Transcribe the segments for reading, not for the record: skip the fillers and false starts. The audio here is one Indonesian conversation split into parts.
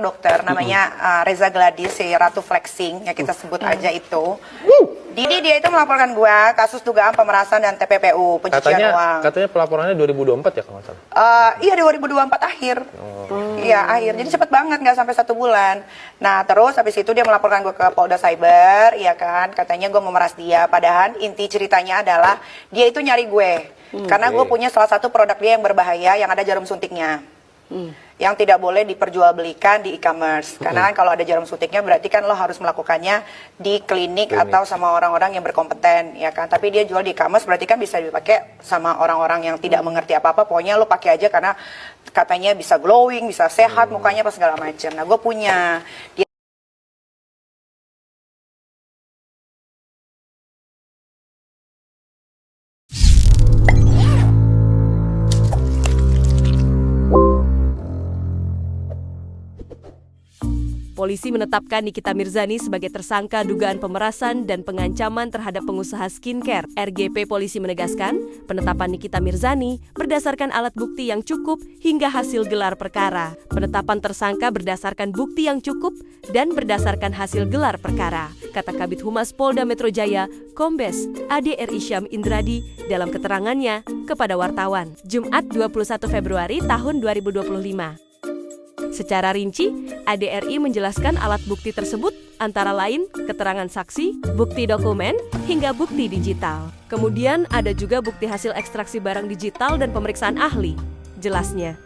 dokter namanya Reza Gladys, si Ratu Flexing, ya kita sebut aja itu. Jadi dia itu melaporkan gua kasus dugaan pemerasan dan TPPU, pencucian uang. Katanya pelaporannya 2024 ya kalau nggak salah? Iya 2024 akhir. Iya akhir, jadi cepet banget, nggak sampai 1 bulan. Nah terus habis itu dia melaporkan gue ke Polda Cyber, ya kan, katanya gue memeras dia. Padahal inti ceritanya adalah dia itu nyari gue, karena gue punya salah satu produk dia yang berbahaya, yang ada jarum suntiknya. Yang tidak boleh diperjualbelikan di e-commerce. Karena kan kalau ada jarum suntiknya berarti kan lo harus melakukannya di klinik atau sama orang-orang yang berkompeten, ya kan. Tapi dia jual di e-commerce berarti kan bisa dipakai sama orang-orang yang tidak mengerti apa-apa. Pokoknya lo pakai aja karena katanya bisa glowing, bisa sehat mukanya apa segala macam. Nah gue punya dia. Polisi menetapkan Nikita Mirzani sebagai tersangka dugaan pemerasan dan pengancaman terhadap pengusaha skincare. RGP Polisi menegaskan, penetapan Nikita Mirzani berdasarkan alat bukti yang cukup hingga hasil gelar perkara. Penetapan tersangka berdasarkan bukti yang cukup dan berdasarkan hasil gelar perkara, kata Kabid Humas Polda Metro Jaya, Kombes ADRI Syam Indradi dalam keterangannya kepada wartawan, Jumat 21 Februari tahun 2025. Secara rinci, ADRI menjelaskan alat bukti tersebut antara lain keterangan saksi, bukti dokumen, hingga bukti digital. Kemudian ada juga bukti hasil ekstraksi barang digital dan pemeriksaan ahli. Jelasnya,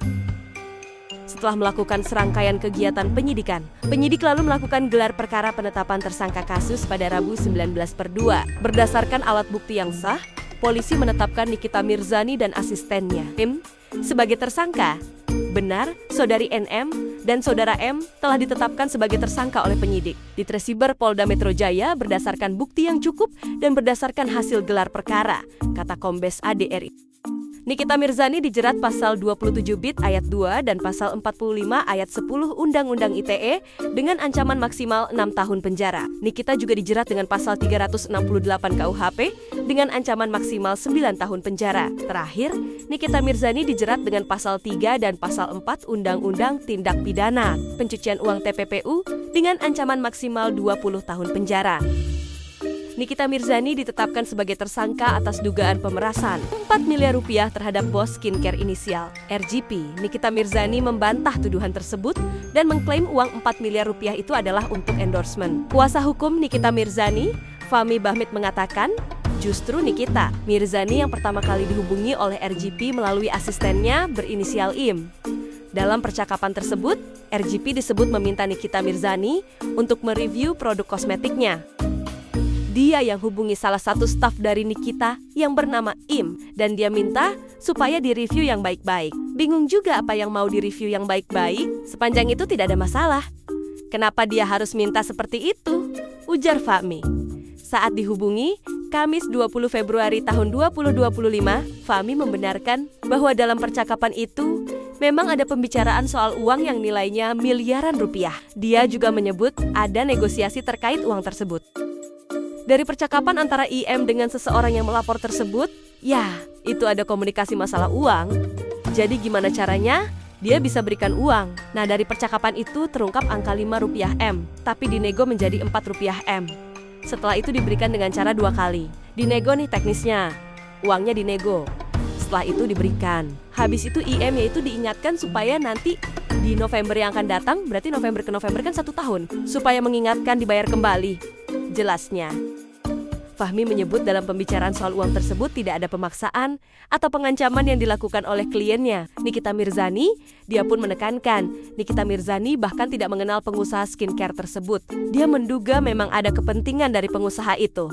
setelah melakukan serangkaian kegiatan penyidikan, penyidik lalu melakukan gelar perkara penetapan tersangka kasus pada Rabu 19/2. Berdasarkan alat bukti yang sah, polisi menetapkan Nikita Mirzani dan asistennya, Tim, sebagai tersangka. Benar, Saudari NM dan Saudara M telah ditetapkan sebagai tersangka oleh penyidik di Tresiber Polda Metro Jaya berdasarkan bukti yang cukup dan berdasarkan hasil gelar perkara, kata Kombes ADRI. Nikita Mirzani dijerat pasal 27 BIT ayat 2 dan pasal 45 ayat 10 Undang-Undang ITE dengan ancaman maksimal 6 tahun penjara. Nikita juga dijerat dengan pasal 368 KUHP dengan ancaman maksimal 9 tahun penjara. Terakhir, Nikita Mirzani dijerat dengan pasal 3 dan pasal 4 Undang-Undang Tindak Pidana Pencucian Uang TPPU dengan ancaman maksimal 20 tahun penjara. Nikita Mirzani ditetapkan sebagai tersangka atas dugaan pemerasan 4 miliar rupiah terhadap bos skincare inisial RGP. Nikita Mirzani membantah tuduhan tersebut dan mengklaim uang 4 miliar rupiah itu adalah untuk endorsement. Kuasa hukum Nikita Mirzani, Fahmi Bahmid, mengatakan justru Nikita Mirzani yang pertama kali dihubungi oleh RGP melalui asistennya berinisial IM. Dalam percakapan tersebut, RGP disebut meminta Nikita Mirzani untuk mereview produk kosmetiknya. Dia yang hubungi salah satu staf dari Nikita yang bernama Im, dan dia minta supaya direview yang baik-baik. Bingung juga apa yang mau direview yang baik-baik, sepanjang itu tidak ada masalah. Kenapa dia harus minta seperti itu? Ujar Fahmi. Saat dihubungi, Kamis 20 Februari tahun 2025, Fahmi membenarkan bahwa dalam percakapan itu memang ada pembicaraan soal uang yang nilainya miliaran rupiah. Dia juga menyebut ada negosiasi terkait uang tersebut. Dari percakapan antara IM dengan seseorang yang melapor tersebut, ya, itu ada komunikasi masalah uang. Jadi gimana caranya? Dia bisa berikan uang. Nah, dari percakapan itu terungkap angka 5 rupiah M, tapi dinego menjadi 4 rupiah M. Setelah itu diberikan dengan cara 2 kali. Dinego nih teknisnya, uangnya dinego. Setelah itu diberikan. Habis itu IM yaitu diingatkan supaya nanti di November yang akan datang, berarti November ke November kan 1 tahun, supaya mengingatkan dibayar kembali. Jelasnya, Fahmi menyebut dalam pembicaraan soal uang tersebut tidak ada pemaksaan atau pengancaman yang dilakukan oleh kliennya, Nikita Mirzani. Dia pun menekankan, Nikita Mirzani bahkan tidak mengenal pengusaha skincare tersebut. Dia menduga memang ada kepentingan dari pengusaha itu.